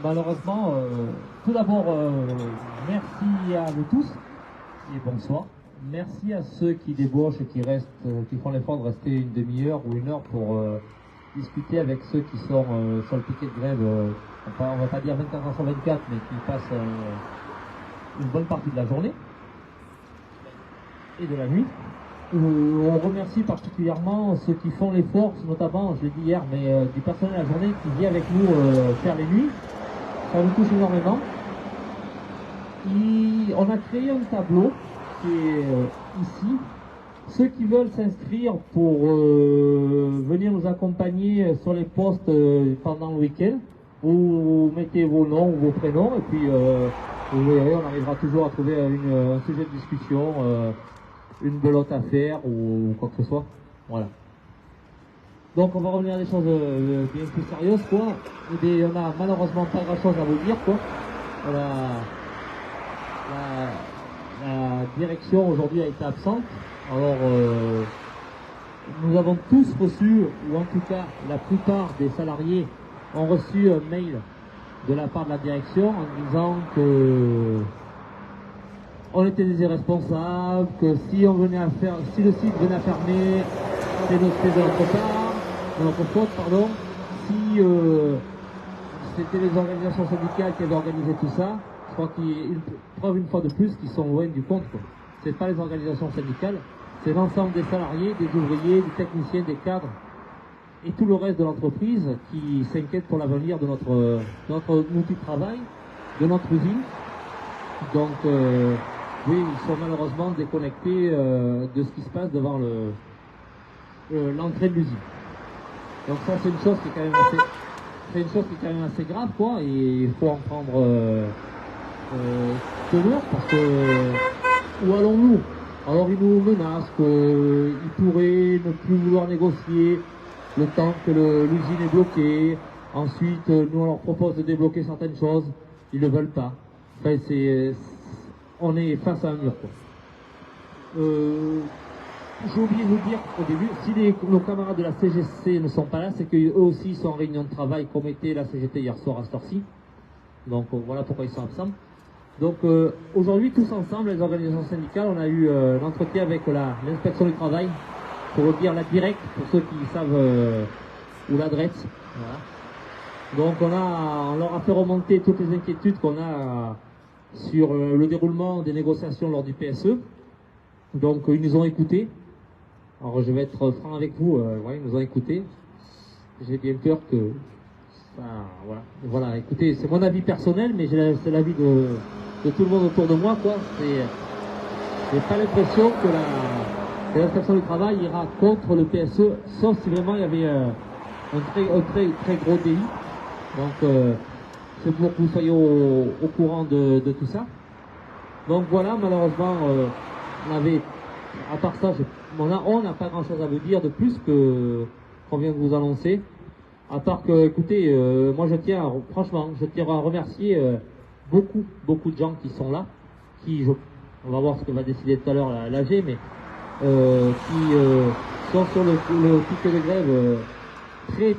malheureusement, tout d'abord, merci à vous tous et bonsoir. Merci à ceux qui débauchent et qui restent, qui font l'effort de rester une demi-heure ou une heure pour discuter avec ceux qui sont sur le piquet de grève. On va pas dire 24 heures sur 24, mais qui passent une bonne partie de la journée et de la nuit. On remercie particulièrement ceux qui font l'effort, notamment, je l'ai dit hier, mais du personnel à la journée qui vient avec nous faire les nuits. Ça nous touche énormément. On a créé un tableau qui est ici. Ceux qui veulent s'inscrire pour venir nous accompagner sur les postes pendant le week-end, vous mettez vos noms ou vos prénoms et puis vous verrez, on arrivera toujours à trouver un sujet de discussion, une belote à faire ou quoi que ce soit. Voilà. Donc on va revenir à des choses bien plus sérieuses, quoi. Et on a malheureusement pas grand chose à vous dire, quoi. La direction aujourd'hui a été absente. Alors nous avons tous reçu, ou en tout cas la plupart des salariés ont reçu un mail de la part de la direction en disant que on était des irresponsables, que si le site venait à fermer, c'est de notre part, de notre faute, pardon. Si c'était les organisations syndicales qui avaient organisé tout ça, je crois qu'il y a une preuve une fois de plus qu'ils sont loin du compte. Ce n'est pas les organisations syndicales, c'est l'ensemble des salariés, des ouvriers, des techniciens, des cadres et tout le reste de l'entreprise qui s'inquiète pour l'avenir de notre outil de travail, de notre usine. Donc oui, ils sont malheureusement déconnectés de ce qui se passe devant l'entrée de l'usine. Donc ça c'est une chose qui est quand même assez grave, quoi, et il faut en prendre teneur parce que où allons-nous? Alors ils nous menacent qu'ils pourraient ne plus vouloir négocier le temps que l'usine est bloquée. Ensuite, nous on leur propose de débloquer certaines choses, ils ne veulent pas. Enfin, on est face à un mur, quoi. J'ai oublié de vous dire au début, si nos camarades de la CGC ne sont pas là, c'est qu'eux aussi sont en réunion de travail comme était la CGT hier soir à cette heure-ci. Donc voilà pourquoi ils sont absents. Donc aujourd'hui, tous ensemble, les organisations syndicales, on a eu l'entretien avec l'inspection du travail, pour dire la directe, pour ceux qui savent, ou l'adresse. Voilà. Donc on leur a fait remonter toutes les inquiétudes qu'on a sur le déroulement des négociations lors du PSE. Donc ils nous ont écoutés. Alors je vais être franc avec vous, ouais, ils nous ont écoutés. J'ai bien peur que ça, voilà, écoutez, c'est mon avis personnel, mais c'est l'avis de tout le monde autour de moi, quoi. J'ai pas l'impression que l'inspection du travail ira contre le PSE, sauf si vraiment il y avait un très gros délit. Donc c'est pour que vous soyez au courant de tout ça. Donc voilà, malheureusement, à part ça, on n'a pas grand chose à vous dire de plus qu'on vient de vous annoncer. À part que, écoutez, moi franchement, je tiens à remercier beaucoup de gens qui sont là, on va voir ce que va décider tout à l'heure l'AG, mais qui sont sur le piquet de grève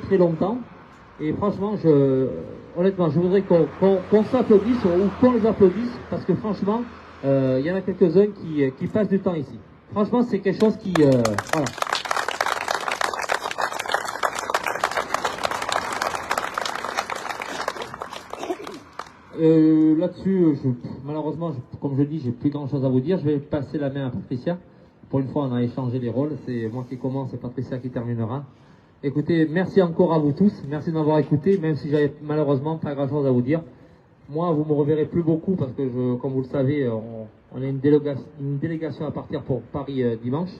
très longtemps. Et franchement, honnêtement, je voudrais qu'on s'applaudisse ou qu'on les applaudisse, parce que franchement, il y en a quelques-uns qui passent du temps ici. Franchement, c'est quelque chose qui... voilà. Là-dessus, malheureusement, comme je dis, j'ai plus grand-chose à vous dire. Je vais passer la main à Patricia. Pour une fois, on a échangé les rôles. C'est moi qui commence et Patricia qui terminera. Écoutez, merci encore à vous tous. Merci de m'avoir écouté, même si j'avais malheureusement pas grand-chose à vous dire. Moi, vous me reverrez plus beaucoup parce que, comme vous le savez, on a une délégation à partir pour Paris dimanche.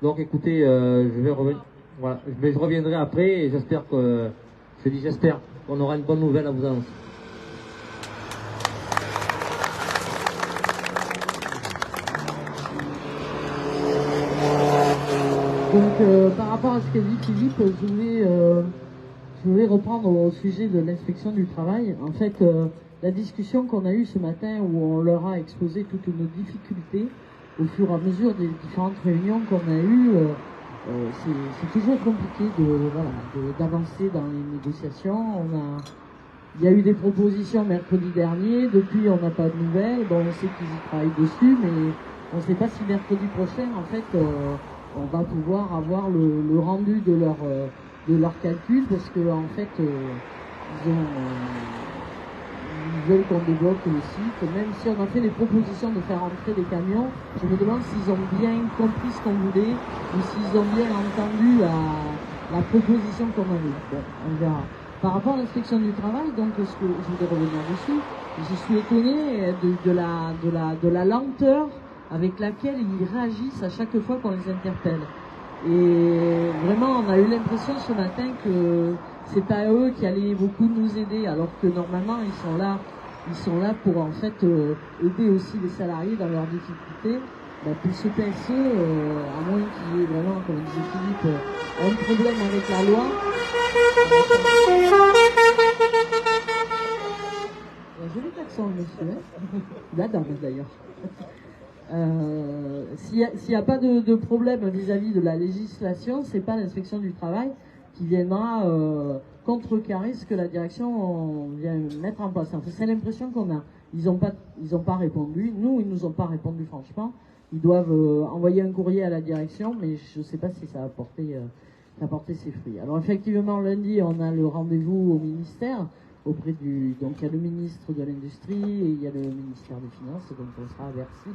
Donc, écoutez, je reviendrai après et j'espère qu'on aura une bonne nouvelle à vous annoncer. Donc, par rapport à ce qu'a dit Philippe, je voulais reprendre au sujet de l'inspection du travail. En fait, la discussion qu'on a eue ce matin, où on leur a exposé toutes nos difficultés, au fur et à mesure des différentes réunions qu'on a eues, c'est toujours compliqué d'avancer dans les négociations. Il y a eu des propositions mercredi dernier, depuis on n'a pas de nouvelles, bon on sait qu'ils y travaillent dessus, mais on ne sait pas si mercredi prochain, en fait, on va pouvoir avoir le rendu de leur calcul, parce que en fait, ils veulent qu'on débloque le site. Même si on a fait les propositions de faire entrer des camions, je me demande s'ils ont bien compris ce qu'on voulait, ou s'ils ont bien entendu la proposition qu'on avait. Bon, on verra. Par rapport à l'inspection du travail, donc ce que je voulais revenir dessus, je suis étonné de la lenteur avec laquelle ils réagissent à chaque fois qu'on les interpelle. Et vraiment, on a eu l'impression ce matin que c'est pas eux qui allaient beaucoup nous aider, alors que normalement ils sont là pour en fait aider aussi les salariés dans leurs difficultés. Ben, pour ce PSE, à moins qu'il y ait vraiment, comme disait Philippe, un problème avec la loi. Joli accent, monsieur, hein. La dame d'ailleurs. S'il n'y a pas de problème vis-à-vis de la législation, c'est pas l'inspection du travail qui viendra contrecarrer ce que la direction vient mettre en place. Enfin, c'est l'impression qu'on a. Ils n'ont pas répondu. Nous, ils nous ont pas répondu franchement. Ils doivent envoyer un courrier à la direction, mais je ne sais pas si ça a porté ses fruits. Alors effectivement, lundi, on a le rendez-vous au ministère. Donc il y a le ministre de l'Industrie et il y a le ministère des Finances, donc on sera à Bercy,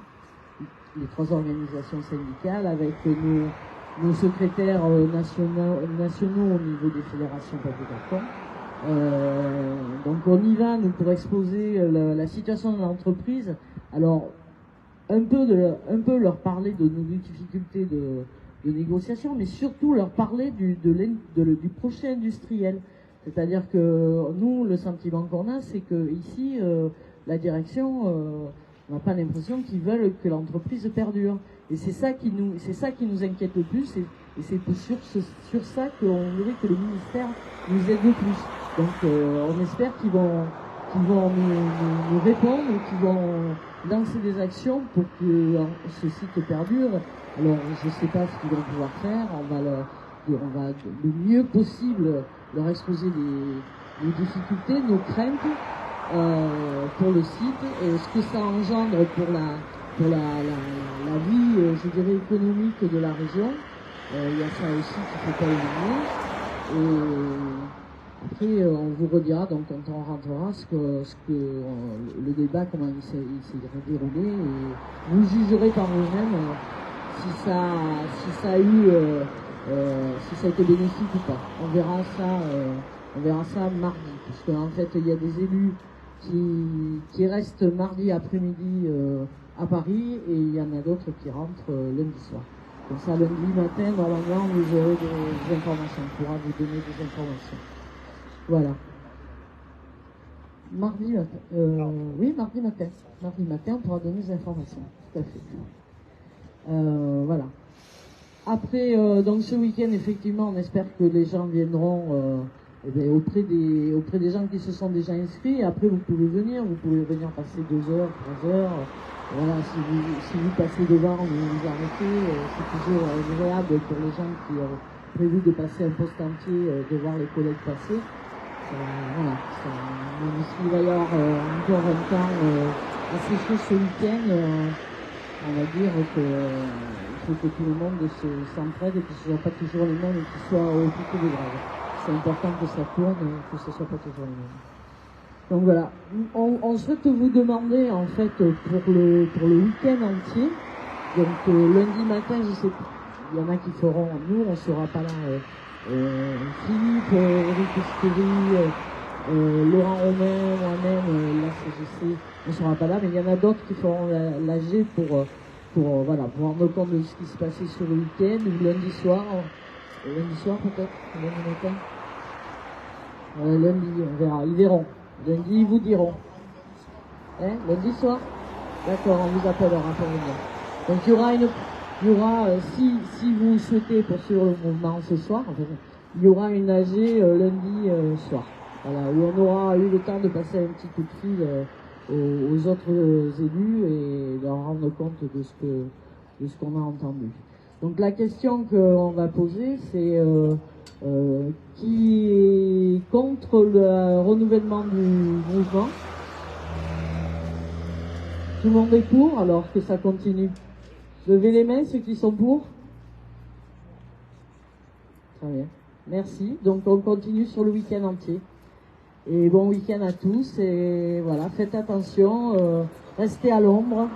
les trois organisations syndicales, avec nos secrétaires nationaux au niveau des fédérations papier carton. Donc on y va, nous, pour exposer la situation de l'entreprise. Alors, un peu leur parler de nos difficultés de négociation, mais surtout leur parler du projet industriel. C'est-à-dire que nous, le sentiment qu'on a, c'est que ici, la direction, on n'a pas l'impression qu'ils veulent que l'entreprise perdure. Et c'est ça qui nous inquiète le plus, et c'est sur ça qu'on voudrait que le ministère nous aide le plus. Donc, on espère qu'ils vont nous répondre, qu'ils vont lancer des actions pour que ce site perdure. Alors, je ne sais pas ce qu'ils vont pouvoir faire. On va le mieux possible leur exposer les difficultés, nos craintes pour le site, et ce que ça engendre pour la vie, je dirais, économique de la région. Il y a ça aussi qu'il ne faut pas oublier. Et après, on vous redira, donc, quand on rentrera, le débat, comment il s'est déroulé, et vous jugerez par vous-même si ça a été bénéfique ou pas. On verra ça mardi, puisque en fait il y a des élus qui restent mardi après-midi à Paris, et il y en a d'autres qui rentrent lundi soir. Comme ça, lundi matin, normalement, vous aurez des informations, on pourra vous donner des informations. Voilà. Mardi matin. Oui, mardi matin. Mardi matin, on pourra donner des informations. Tout à fait. Voilà. Après, donc ce week-end, effectivement, on espère que les gens viendront auprès des gens qui se sont déjà inscrits. Et après, vous pouvez venir passer 2 heures, 3 heures. Voilà, si vous passez devant, vous arrêtez. C'est toujours agréable pour les gens qui ont prévu de passer un poste entier, de voir les collègues passer. Voilà, même s'il va y avoir encore un temps assez chaud ce week-end, on va dire qu'il faut que tout le monde s'entraide et que ce ne soit pas toujours les mêmes et qu'ils soient au pic de grave. C'est important que ça tourne et que ce ne soit pas toujours les mêmes. Donc voilà, on souhaite vous demander en fait pour le week-end entier, donc lundi matin, je sais pas, il y en a qui feront, nous on ne sera pas là, Philippe, Eric Estéry, Laurent Romain, moi-même, la CGC, on ne sera pas là, mais il y en a d'autres qui feront l'AG pour rendre compte de ce qui se passait sur le week-end, ou lundi soir peut-être, lundi matin. Lundi, on verra, ils verront. Lundi, ils vous diront. Lundi soir? D'accord, on vous appellera pour venir. Donc il y aura si vous souhaitez poursuivre le mouvement ce soir, en fait, il y aura une AG lundi soir. Voilà, où on aura eu le temps de passer un petit coup de fil aux autres élus et leur rendre compte de ce qu'on a entendu. Donc la question qu'on va poser, c'est Qui est contre le renouvellement du mouvement? Tout le monde est pour, alors que ça continue. Levez les mains, ceux qui sont pour. Très bien. Merci. Donc on continue sur le week-end entier. Et bon week-end à tous. Et voilà, faites attention. Restez à l'ombre,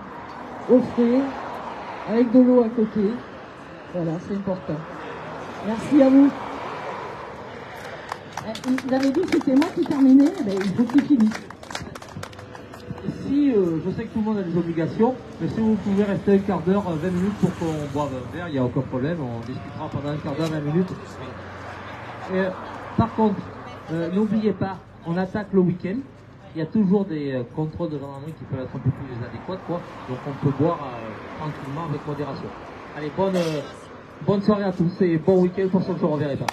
au frais, avec de l'eau à côté. Voilà, c'est important. Merci à vous. Vous avez dit que c'était moi qui terminais, ben, il faut qu'il finisse. Si, je sais que tout le monde a des obligations, mais si vous pouvez rester un quart d'heure, 20 minutes pour qu'on boive un verre, il n'y a aucun problème, on discutera pendant un quart d'heure, 20 minutes. Et, par contre, n'oubliez pas, on attaque le week-end, il y a toujours des contrôles de gendarmerie qui peuvent être un peu plus adéquats, quoi, donc on peut boire tranquillement avec modération. Allez, bonne soirée à tous et bon week-end pour ceux que je ne reverrai pas.